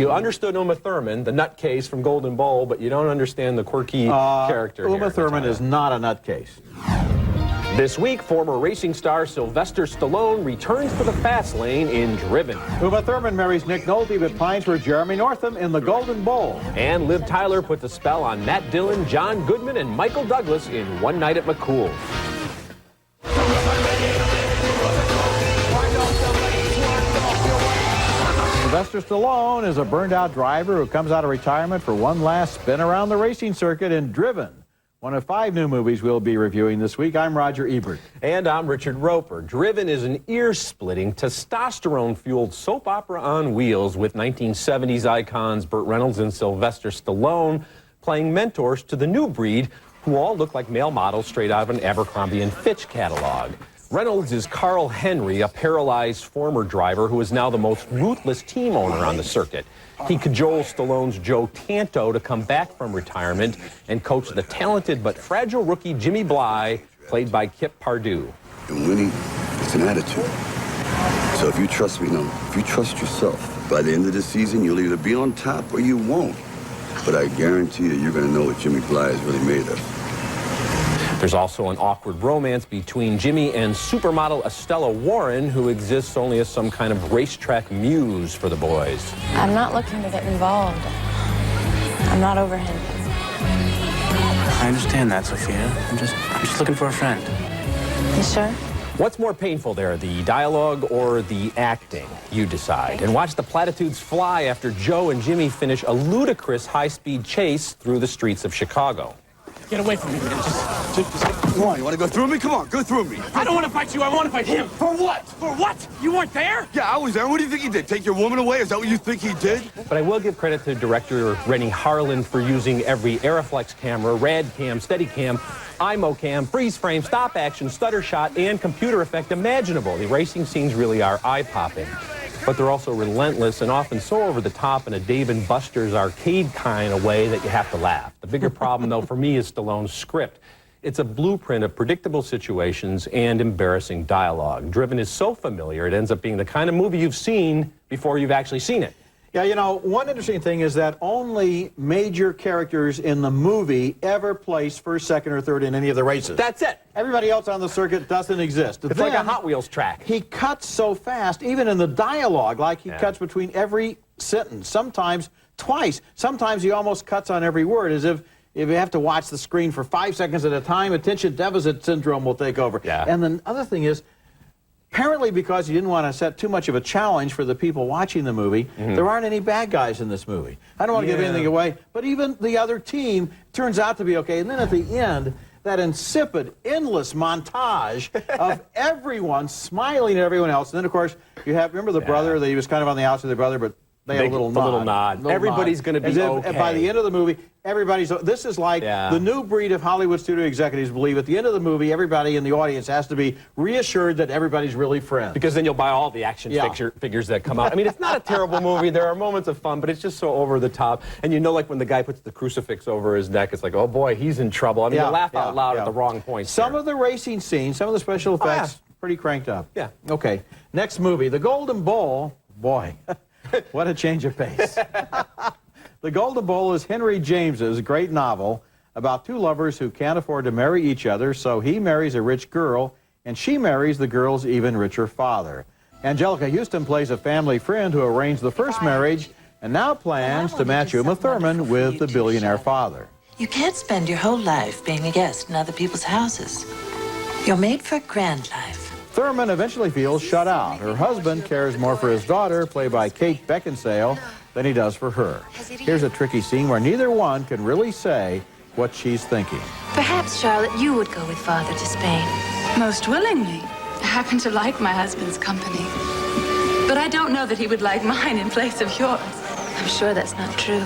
you understood Uma Thurman, the nutcase from Golden Bowl, but you don't understand the quirky character. Uma Thurman is not a nutcase. This week, former racing star Sylvester Stallone returns to the fast lane in Driven. Uma Thurman marries Nick Nolte but pines for Jeremy Northam in the Golden Bowl. And Liv Tyler puts a spell on Matt Dillon, John Goodman, and Michael Douglas in One Night at McCool's. Sylvester Stallone is a burned-out driver who comes out of retirement for one last spin around the racing circuit in Driven, one of 5 new movies we'll be reviewing this week. I'm Roger Ebert. And I'm Richard Roeper. Driven is an ear-splitting, testosterone-fueled soap opera on wheels with 1970s icons Burt Reynolds and Sylvester Stallone playing mentors to the new breed who all look like male models straight out of an Abercrombie & Fitch catalog. Reynolds is Carl Henry, a paralyzed former driver who is now the most ruthless team owner on the circuit. He cajoles Stallone's Joe Tanto to come back from retirement and coach the talented but fragile rookie Jimmy Bly, played by Kip Pardue. And winning, it's an attitude. So if you trust me, if you trust yourself, by the end of the season, you'll either be on top or you won't. But I guarantee you, you're going to know what Jimmy Bly is really made of. There's also an awkward romance between Jimmy and supermodel Estella Warren, who exists only as some kind of racetrack muse for the boys. I'm not looking to get involved. I'm not over him. I understand that, Sophia. I'm just looking for a friend. You sure? What's more painful there, the dialogue or the acting? You decide. And watch the platitudes fly after Joe and Jimmy finish a ludicrous high-speed chase through the streets of Chicago. Get away from me, man. Just Come on, you want to go through me? Come on, go through me. I don't want to fight you. I want to fight him. For what? For what? You weren't there? Yeah, I was there. What do you think he did? Take your woman away? Is that what you think he did? But I will give credit to director Rennie Harlan for using every Aeroflex camera, Radcam, Steadicam, IMOCam, freeze frame, stop action, stutter shot, and computer effect imaginable. The racing scenes really are eye-popping. But they're also relentless and often so over the top in a Dave & Buster's arcade kind of way that you have to laugh. The bigger problem, though, for me is Stallone's script. It's a blueprint of predictable situations and embarrassing dialogue. Driven is so familiar, it ends up being the kind of movie you've seen before you've actually seen it. Yeah, you know, one interesting thing is that only major characters in the movie ever place first, second, or third in any of the races. That's it. Everybody else on the circuit doesn't exist. It's like a Hot Wheels track. He cuts so fast, even in the dialogue, like he cuts between every sentence, sometimes twice. Sometimes he almost cuts on every word, as if you have to watch the screen for 5 seconds at a time, attention deficit syndrome will take over. Yeah. And the other thing is, apparently because he didn't want to set too much of a challenge for the people watching the movie, there aren't any bad guys in this movie. I don't want to give anything away, but even the other team turns out to be okay. And then at the end, that insipid, endless montage of everyone smiling at everyone else. And then, of course, you have, remember the brother, that he was kind of on the outside of the brother, but they had a little nod. Everybody's going to be okay. By the end of the movie, this is like the new breed of Hollywood studio executives believe at the end of the movie, everybody in the audience has to be reassured that everybody's really friends. Because then you'll buy all the action figures that come out. I mean, it's not a terrible movie. There are moments of fun, but it's just so over the top. And you know, like when the guy puts the crucifix over his neck, it's like, oh boy, he's in trouble. I mean, you laugh out loud at the wrong points. Some of the racing scenes, some of the special effects, pretty cranked up. Yeah. Okay, next movie, The Golden Bowl. Boy, what a change of pace. The Golden Bowl is Henry James's great novel about 2 lovers who can't afford to marry each other, so he marries a rich girl, and she marries the girl's even richer father. Angelica Houston plays a family friend who arranged the first marriage and now plans to match Uma Thurman with the billionaire father. You can't spend your whole life being a guest in other people's houses. You're made for a grand life. Thurman eventually feels shut out. Her husband cares more for his daughter, played by Kate Beckinsale, than he does for her. Here's a tricky scene where neither one can really say what she's thinking. Perhaps, Charlotte, you would go with Father to Spain. Most willingly. I happen to like my husband's company. But I don't know that he would like mine in place of yours. I'm sure that's not true.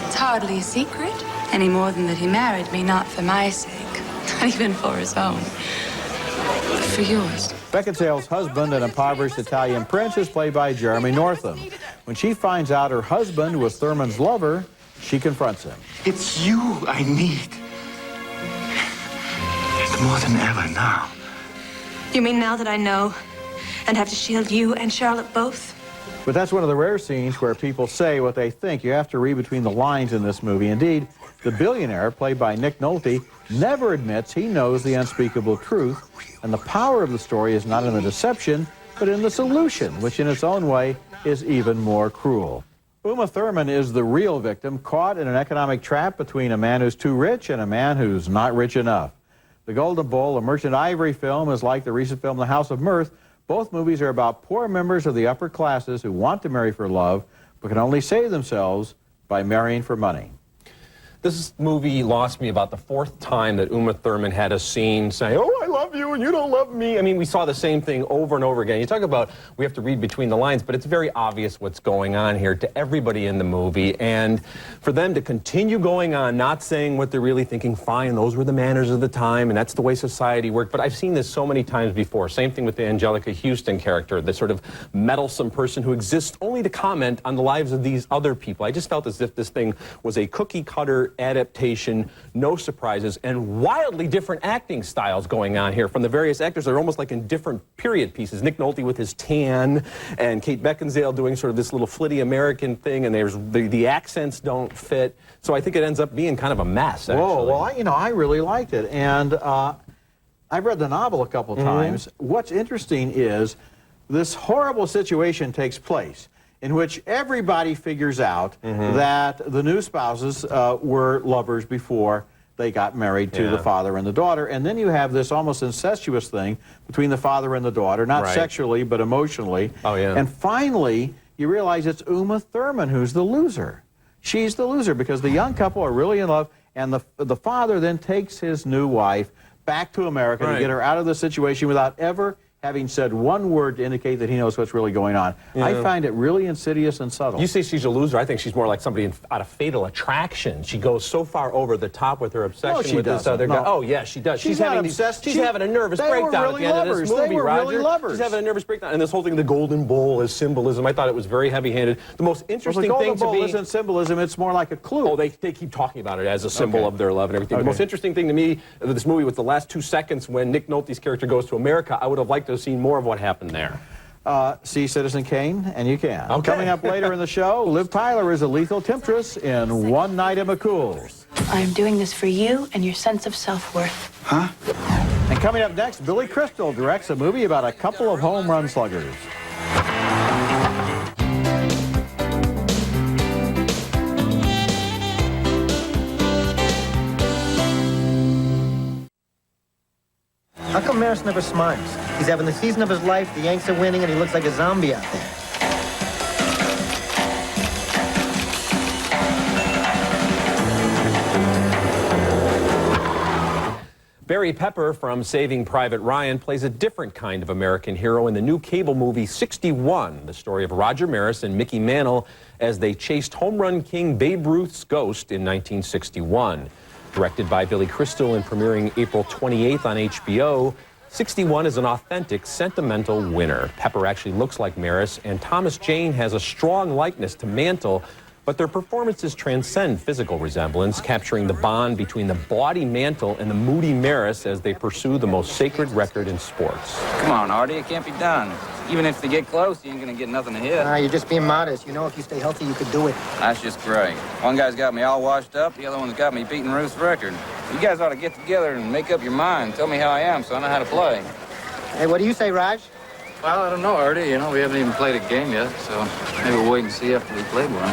It's hardly a secret, any more than that he married me not for my sake, not even for his own, but for yours. Beckinsale's husband, an impoverished Italian prince, is played by Jeremy Northam. When she finds out her husband was Thurman's lover, she confronts him. It's you I need. It's more than ever now. You mean now that I know and have to shield you and Charlotte both? But that's one of the rare scenes where people say what they think. You have to read between the lines in this movie. Indeed, the billionaire, played by Nick Nolte, never admits he knows the unspeakable truth, and the power of the story is not in the deception, but in the solution, which in its own way is even more cruel. Uma Thurman is the real victim, caught in an economic trap between a man who's too rich and a man who's not rich enough. The Golden Bowl, a Merchant Ivory film, is like the recent film The House of Mirth. Both movies are about poor members of the upper classes who want to marry for love, but can only save themselves by marrying for money. This movie lost me about the fourth time that Uma Thurman had a scene saying, "Oh, I love you and you don't love me." I mean, we saw the same thing over and over again. You talk about we have to read between the lines, but it's very obvious what's going on here to everybody in the movie. And for them to continue going on, not saying what they're really thinking, fine, those were the manners of the time, and that's the way society worked. But I've seen this so many times before. Same thing with the Angelica Houston character, the sort of meddlesome person who exists only to comment on the lives of these other people. I just felt as if this thing was a cookie-cutter adaptation, no surprises, and wildly different acting styles going on here from the various actors. They're almost like in different period pieces. Nick Nolte with his tan, and Kate Beckinsale doing sort of this little flitty American thing, and there's the accents don't fit. So I think it ends up being kind of a mess, actually. Whoa, well, I really liked it, and I've read the novel a couple times. What's interesting is this horrible situation takes place in which everybody figures out that the new spouses were lovers before they got married to the father and the daughter. And then you have this almost incestuous thing between the father and the daughter, not sexually, but emotionally. Oh, yeah. And finally, you realize it's Uma Thurman who's the loser. She's the loser because the young couple are really in love, and the father then takes his new wife back to America to get her out of the situation without ever having said one word to indicate that he knows what's really going on. I find it really insidious and subtle. You say she's a loser. I think she's more like somebody out of Fatal Attraction. She goes so far over the top with her obsession with this other guy. Oh, yeah, she does. She's having obsessed. She's having a nervous breakdown at the end of this movie, Roger. She's having a nervous breakdown. And this whole thing, the Golden Bowl, is symbolism. I thought it was very heavy-handed. The most interesting thing to me... the Golden Bowl isn't symbolism. It's more like a clue. Oh, they keep talking about it as a symbol of their love and everything. The most interesting thing to me of this movie was the last 2 seconds when Nick Nolte's character goes to America. I would have liked to have seen more of what happened there. See Citizen Kane, and you can. Okay. Coming up later in the show, Liv Tyler is a lethal temptress in One Night at McCool's. I'm doing this for you and your sense of self-worth. Huh? And coming up next, Billy Crystal directs a movie about a couple of home run sluggers. How come Maris never smiles? He's having the season of his life, the Yanks are winning, and he looks like a zombie out there. Barry Pepper from Saving Private Ryan plays a different kind of American hero in the new cable movie 61, the story of Roger Maris and Mickey Mantle as they chased home run king Babe Ruth's ghost in 1961. Directed by Billy Crystal and premiering April 28th on HBO, 61 is an authentic, sentimental winner. Pepper actually looks like Maris, and Thomas Jane has a strong likeness to Mantle, but their performances transcend physical resemblance, capturing the bond between the bawdy Mantle and the moody Maris as they pursue the most sacred record in sports. Come on, Artie, it can't be done. Even if they get close, you ain't gonna get nothing to hit. You're just being modest. You know, if you stay healthy, you could do it. That's just great. One guy's got me all washed up, the other one's got me beating Ruth's record. You guys ought to get together and make up your mind. Tell me how I am so I know how to play. Hey, what do you say, Raj? Well, I don't know, Artie. You know, we haven't even played a game yet, so maybe we'll wait and see after we played one.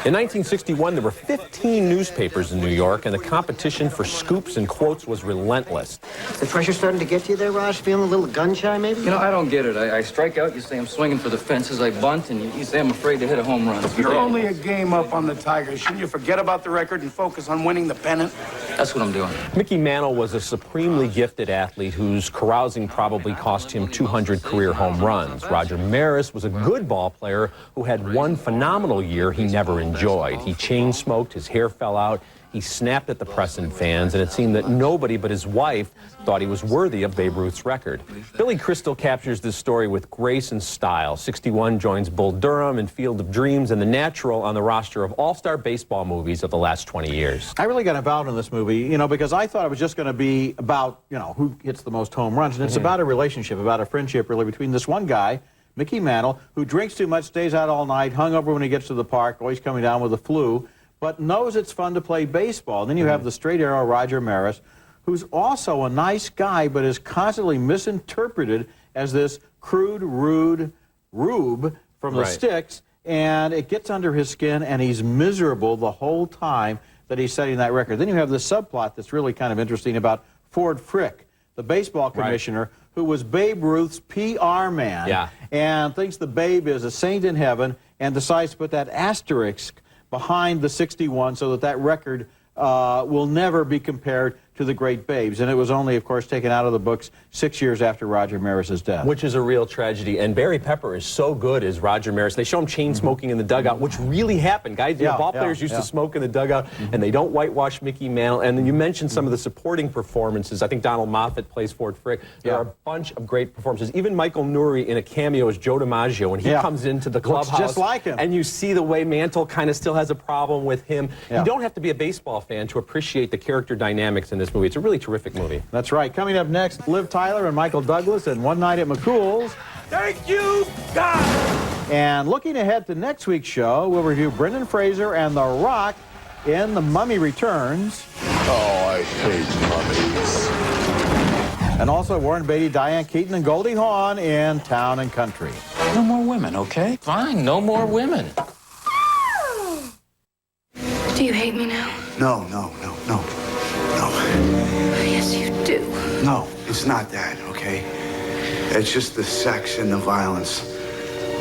In 1961, there were 15 newspapers in New York, and the competition for scoops and quotes was relentless. Is the pressure starting to get to you there, Raj? Feeling a little gun-shy, maybe? You know, I don't get it. I strike out, you say I'm swinging for the fences, I bunt, and you say I'm afraid to hit a home run. You're only a game up on the Tigers. Shouldn't you forget about the record and focus on winning the pennant? That's what I'm doing. Mickey Mantle was a supremely gifted athlete whose carousing probably cost him 200 career home runs. Roger Maris was a good ball player who had one phenomenal year he never enjoyed. He chain smoked, his hair fell out, he snapped at the press and fans, and it seemed that nobody but his wife thought he was worthy of Babe Ruth's record. Billy Crystal captures this story with grace and style. 61 joins Bull Durham and Field of Dreams and The Natural on the roster of all-star baseball movies of the last 20 years. I really got involved in this movie, you know, because I thought it was just going to be about, you know, who hits the most home runs. And it's about a relationship, about a friendship, really, between this one guy, Mickey Mantle, who drinks too much, stays out all night, hungover when he gets to the park, always coming down with the flu, but knows it's fun to play baseball. Then you have the straight arrow Roger Maris, who's also a nice guy, but is constantly misinterpreted as this crude, rude rube from the sticks, and it gets under his skin, and he's miserable the whole time that he's setting that record. Then you have this subplot that's really kind of interesting about Ford Frick, the baseball commissioner, who was Babe Ruth's PR man, and thinks the Babe is a saint in heaven, and decides to put that asterisk behind the 61 so that that record will never be compared to the great Babes. And it was only, of course, taken out of the books 6 years after Roger Maris's death. Which is a real tragedy. And Barry Pepper is so good as Roger Maris. They show him chain smoking in the dugout, which really happened. Guys, ball players used to smoke in the dugout, and they don't whitewash Mickey Mantle. And then you mentioned some of the supporting performances. I think Donald Moffat plays Ford Frick. There are a bunch of great performances. Even Michael Nouri in a cameo as Joe DiMaggio, when he comes into the clubhouse. Looks just like him. And you see the way Mantle kind of still has a problem with him. You don't have to be a baseball fan to appreciate the character dynamics in this movie. It's a really terrific movie. That's right. Coming up next, Liv Tyler and Michael Douglas in One Night at McCool's. Thank you, God! And looking ahead to next week's show, we'll review Brendan Fraser and The Rock in The Mummy Returns. Oh, I hate mummies. And also Warren Beatty, Diane Keaton, and Goldie Hawn in Town and Country. No more women, okay? Fine, no more women. Do you hate me now? No. Yes, you do. No, it's not that, okay? It's just the sex and the violence.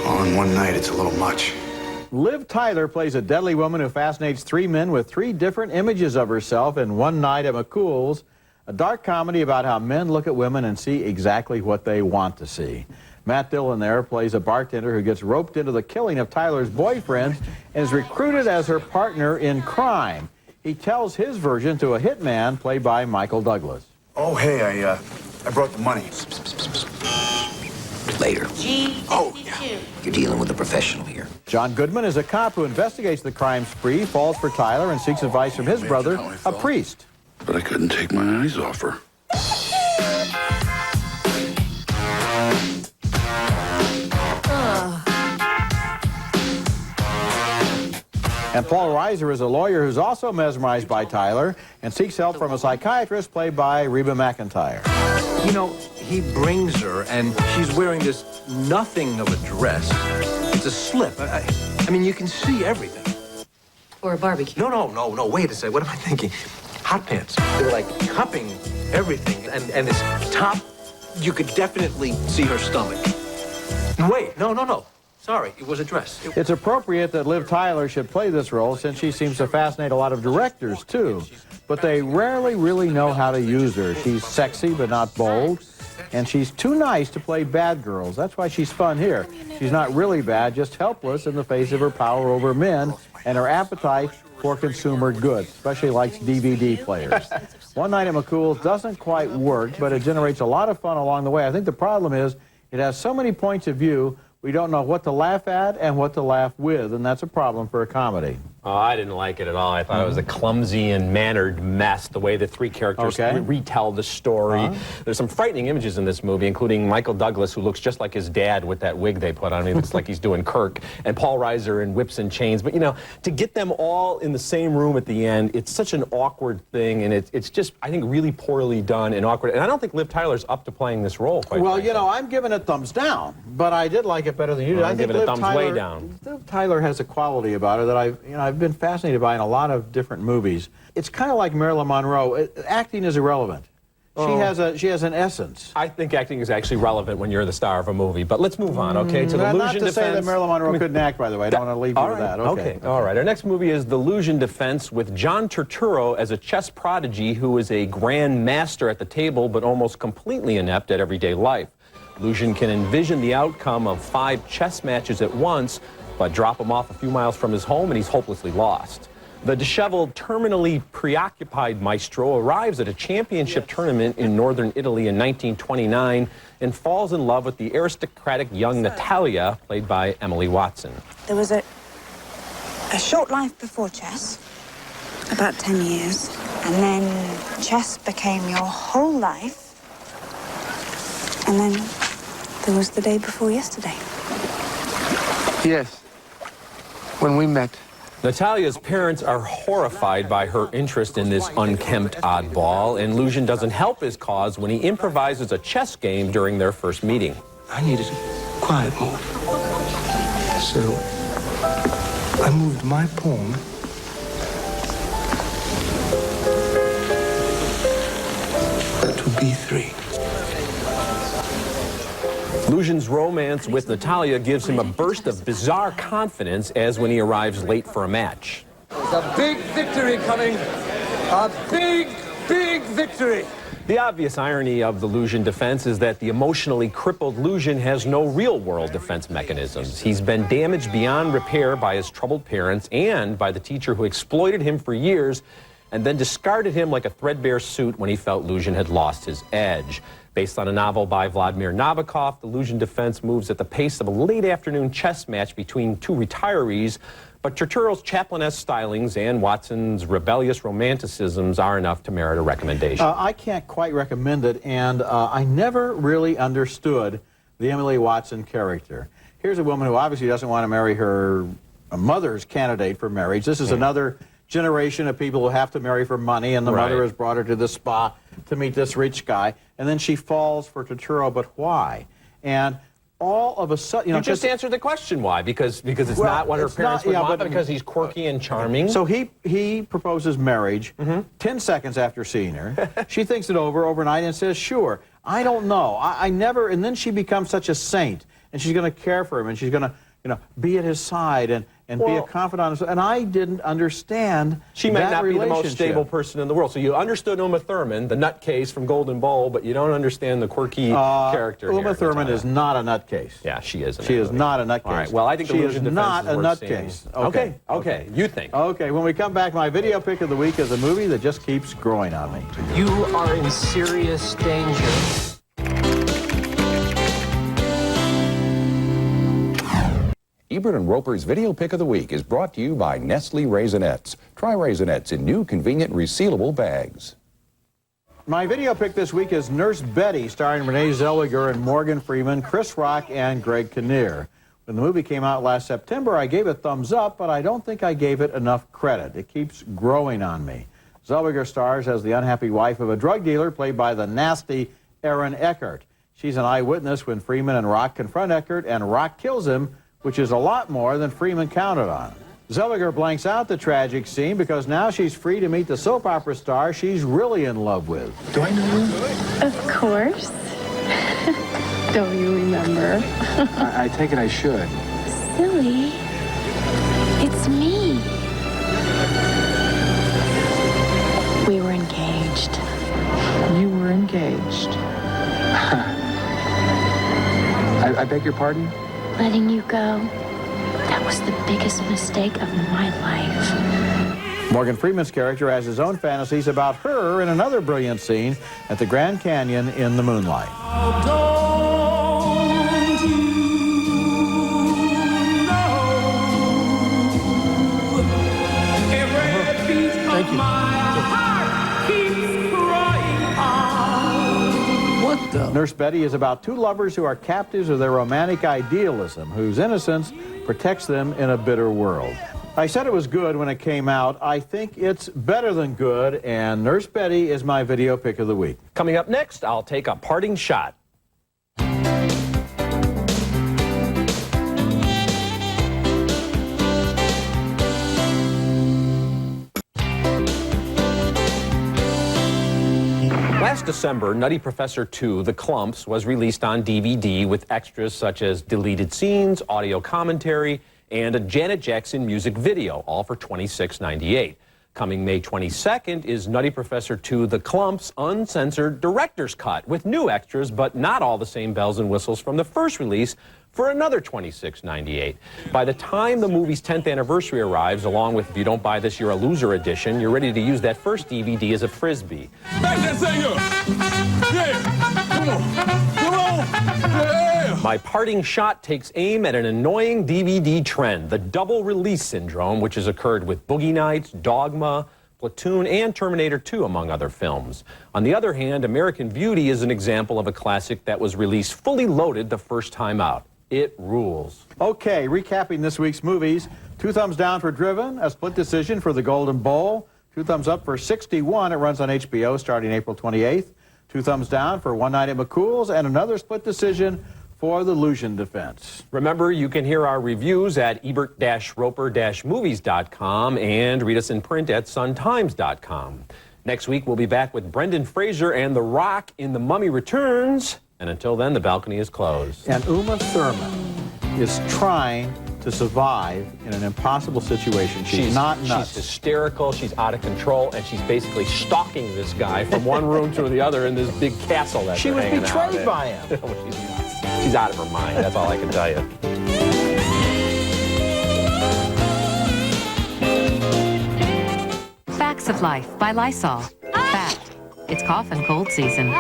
On one night, it's a little much. Liv Tyler plays a deadly woman who fascinates 3 men with 3 different images of herself in One Night at McCool's, a dark comedy about how men look at women and see exactly what they want to see. Matt Dillon there plays a bartender who gets roped into the killing of Tyler's boyfriend and is recruited as her partner in crime. He tells his version to a hitman played by Michael Douglas. Oh, hey, I brought the money. Later. Oh, yeah. You're dealing with a professional here. John Goodman is a cop who investigates the crime spree, falls for Tyler, and seeks advice from his brother, a priest. But I couldn't take my eyes off her. And Paul Reiser is a lawyer who's also mesmerized by Tyler and seeks help from a psychiatrist played by Reba McEntire. You know, he brings her, and she's wearing this nothing of a dress. It's a slip. I mean, you can see everything. Or a barbecue. No, wait a second. What am I thinking? Hot pants. They're like cupping everything. And this top, you could definitely see her stomach. Wait, no. Sorry, it was a dress. It's appropriate that Liv Tyler should play this role since she seems to fascinate a lot of directors, too. But they rarely really know how to use her. She's sexy but not bold, and she's too nice to play bad girls. That's why she's fun here. She's not really bad, just helpless in the face of her power over men and her appetite for consumer goods, especially likes DVD players. One Night at McCool's doesn't quite work, but it generates a lot of fun along the way. I think the problem is it has so many points of view, we don't know what to laugh at and what to laugh with, and that's a problem for a comedy. Oh, I didn't like it at all. I thought it was a clumsy and mannered mess, the way the 3 characters retell the story. There's some frightening images in this movie, including Michael Douglas, who looks just like his dad with that wig they put on him. He looks like he's doing Kirk, and Paul Reiser in whips and chains. But, you know, to get them all in the same room at the end, it's such an awkward thing, and it's just, I think, really poorly done and awkward. And I don't think Liv Tyler's up to playing this role, quite frankly. You know, I'm giving it thumbs down, but I did like it better than you did. I'm giving it thumbs way down. Liv Tyler has a quality about her that I've been fascinated by in a lot of different movies. It's kind of like Marilyn Monroe. Acting is irrelevant. She has an essence. I think acting is actually relevant when you're the star of a movie. But let's move on, okay, to the Luzhin Not to defense. say that Marilyn Monroe couldn't act, by the way. I don't want to leave you with that. Okay. All right. Our next movie is The Luzhin Defense with John Turturro as a chess prodigy who is a grand master at the table but almost completely inept at everyday life. Luzhin can envision the outcome of 5 chess matches at once, but drop him off a few miles from his home and he's hopelessly lost. The disheveled, terminally preoccupied maestro arrives at a championship tournament in northern Italy in 1929 and falls in love with the aristocratic young Natalia, played by Emily Watson. There was a short life before chess, about 10 years, and then chess became your whole life, and then It was the day before yesterday. Yes. When we met. Natalia's parents are horrified by her interest in this unkempt oddball, and Luzhin doesn't help his cause when he improvises a chess game during their first meeting. I needed a quiet move. So I moved my pawn to B3. Luzhin's romance with Natalia gives him a burst of bizarre confidence as when he arrives late for a match. There's a big victory coming. A big, big victory. The obvious irony of the Luzhin defense is that the emotionally crippled Luzhin has no real-world defense mechanisms. He's been damaged beyond repair by his troubled parents and by the teacher who exploited him for years and then discarded him like a threadbare suit when he felt Luzhin had lost his edge. Based on a novel by Vladimir Nabokov, the Luzhin defense moves at the pace of a late-afternoon chess match between two retirees, but Turturro's chaplain-esque stylings and Watson's rebellious romanticisms are enough to merit a recommendation. I can't quite recommend it, and I never really understood the Emily Watson character. Here's a woman who obviously doesn't want to marry her mother's candidate for marriage. This is another generation of people who have to marry for money, and the mother has brought her to the spa to meet this rich guy, and then she falls for Turturro, but why? And all of a sudden, you just answered the question why, because it's not what her parents would want, but because he's quirky and charming. So he proposes marriage 10 seconds after seeing her. She thinks it overnight and says, sure. I don't know. I never, and then she becomes such a saint, and she's going to care for him, and she's going to be at his side and be a confidant. And I didn't understand She might not be the most stable person in the world. So you understood Uma Thurman, the nutcase from Golden Bowl, but you don't understand the quirky character Uma Thurman is not a nutcase. Yeah, she is. She is not a nutcase. All right, well, I think she the is not a nutcase. Okay, you think. Okay, when we come back, my video pick of the week is a movie that just keeps growing on me. You are in serious danger. Ebert and Roeper's Video Pick of the Week is brought to you by Nestle Raisinets. Try Raisinets in new, convenient, resealable bags. My video pick this week is Nurse Betty, starring Renee Zellweger and Morgan Freeman, Chris Rock, and Greg Kinnear. When the movie came out last September, I gave it a thumbs up, but I don't think I gave it enough credit. It keeps growing on me. Zellweger stars as the unhappy wife of a drug dealer, played by the nasty Aaron Eckhart. She's an eyewitness when Freeman and Rock confront Eckhart, and Rock kills him, which is a lot more than Freeman counted on. Zellweger blanks out the tragic scene because now she's free to meet the soap opera star she's really in love with. Do I know you? Of course. Don't you remember? I take it I should. Silly. It's me. We were engaged. You were engaged. I beg your pardon? Letting you go. That was the biggest mistake of my life. Morgan Freeman's character has his own fantasies about her in another brilliant scene at the Grand Canyon in the moonlight. Thank you. What the? Nurse Betty is about two lovers who are captives of their romantic idealism, whose innocence protects them in a bitter world. I said it was good when it came out. I think it's better than good, and Nurse Betty is my video pick of the week. Coming up next, I'll take a parting shot. Last December, Nutty Professor 2, The Clumps, was released on DVD with extras such as deleted scenes, audio commentary, and a Janet Jackson music video, all for $26.98. Coming May 22nd is Nutty Professor 2, The Clumps, uncensored director's cut with new extras, but not all the same bells and whistles from the first release, for another $26.98. By the time the movie's 10th anniversary arrives, along with If You Don't Buy This, You're a Loser edition, you're ready to use that first DVD as a frisbee. Back that thing up. Yeah. Come on. Yeah. My parting shot takes aim at an annoying DVD trend, the double release syndrome, which has occurred with Boogie Nights, Dogma, Platoon, and Terminator 2, among other films. On the other hand, American Beauty is an example of a classic that was released fully loaded the first time out. It rules. Okay, recapping this week's movies. 2 thumbs down for Driven, a split decision for The Golden Bowl. 2 thumbs up for 61. It runs on HBO starting April 28th. 2 thumbs down for One Night at McCool's, and another split decision for the Luzhin defense. Remember, you can hear our reviews at Ebert-Roeper-movies.com and read us in print at suntimes.com. Next week, we'll be back with Brendan Fraser and The Rock in The Mummy Returns. And until then, the balcony is closed. And Uma Thurman is trying to survive in an impossible situation. She's not nuts. She's hysterical, she's out of control, and she's basically stalking this guy from one room to the other in this big castle that She was they're hanging out betrayed in. by him. She's out of her mind, that's all I can tell you. Facts of Life by Lysol. Fact, it's cough and cold season.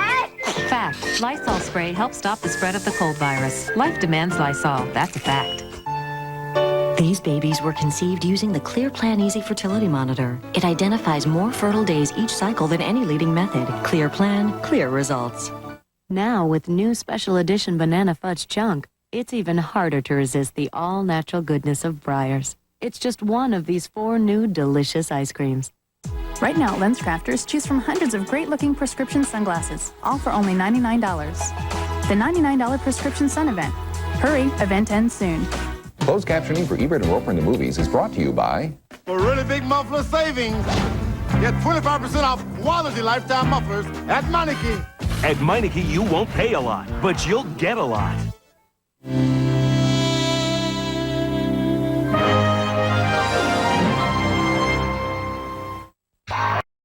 Fact, Lysol spray helps stop the spread of the cold virus. Life demands Lysol, that's a fact. These babies were conceived using the Clear Plan Easy Fertility Monitor. It identifies more fertile days each cycle than any leading method. Clear Plan, clear results. Now, with new special edition Banana Fudge Chunk, it's even harder to resist the all-natural goodness of Breyers. It's just one of these 4 new delicious ice creams. Right now, LensCrafters choose from hundreds of great-looking prescription sunglasses, all for only $99. The $99 Prescription Sun event. Hurry, event ends soon. Closed captioning for Ebert and Roeper in the Movies is brought to you by... For really big muffler savings, get 25% off quality lifetime mufflers at Meineke. At Meineke, you won't pay a lot, but you'll get a lot.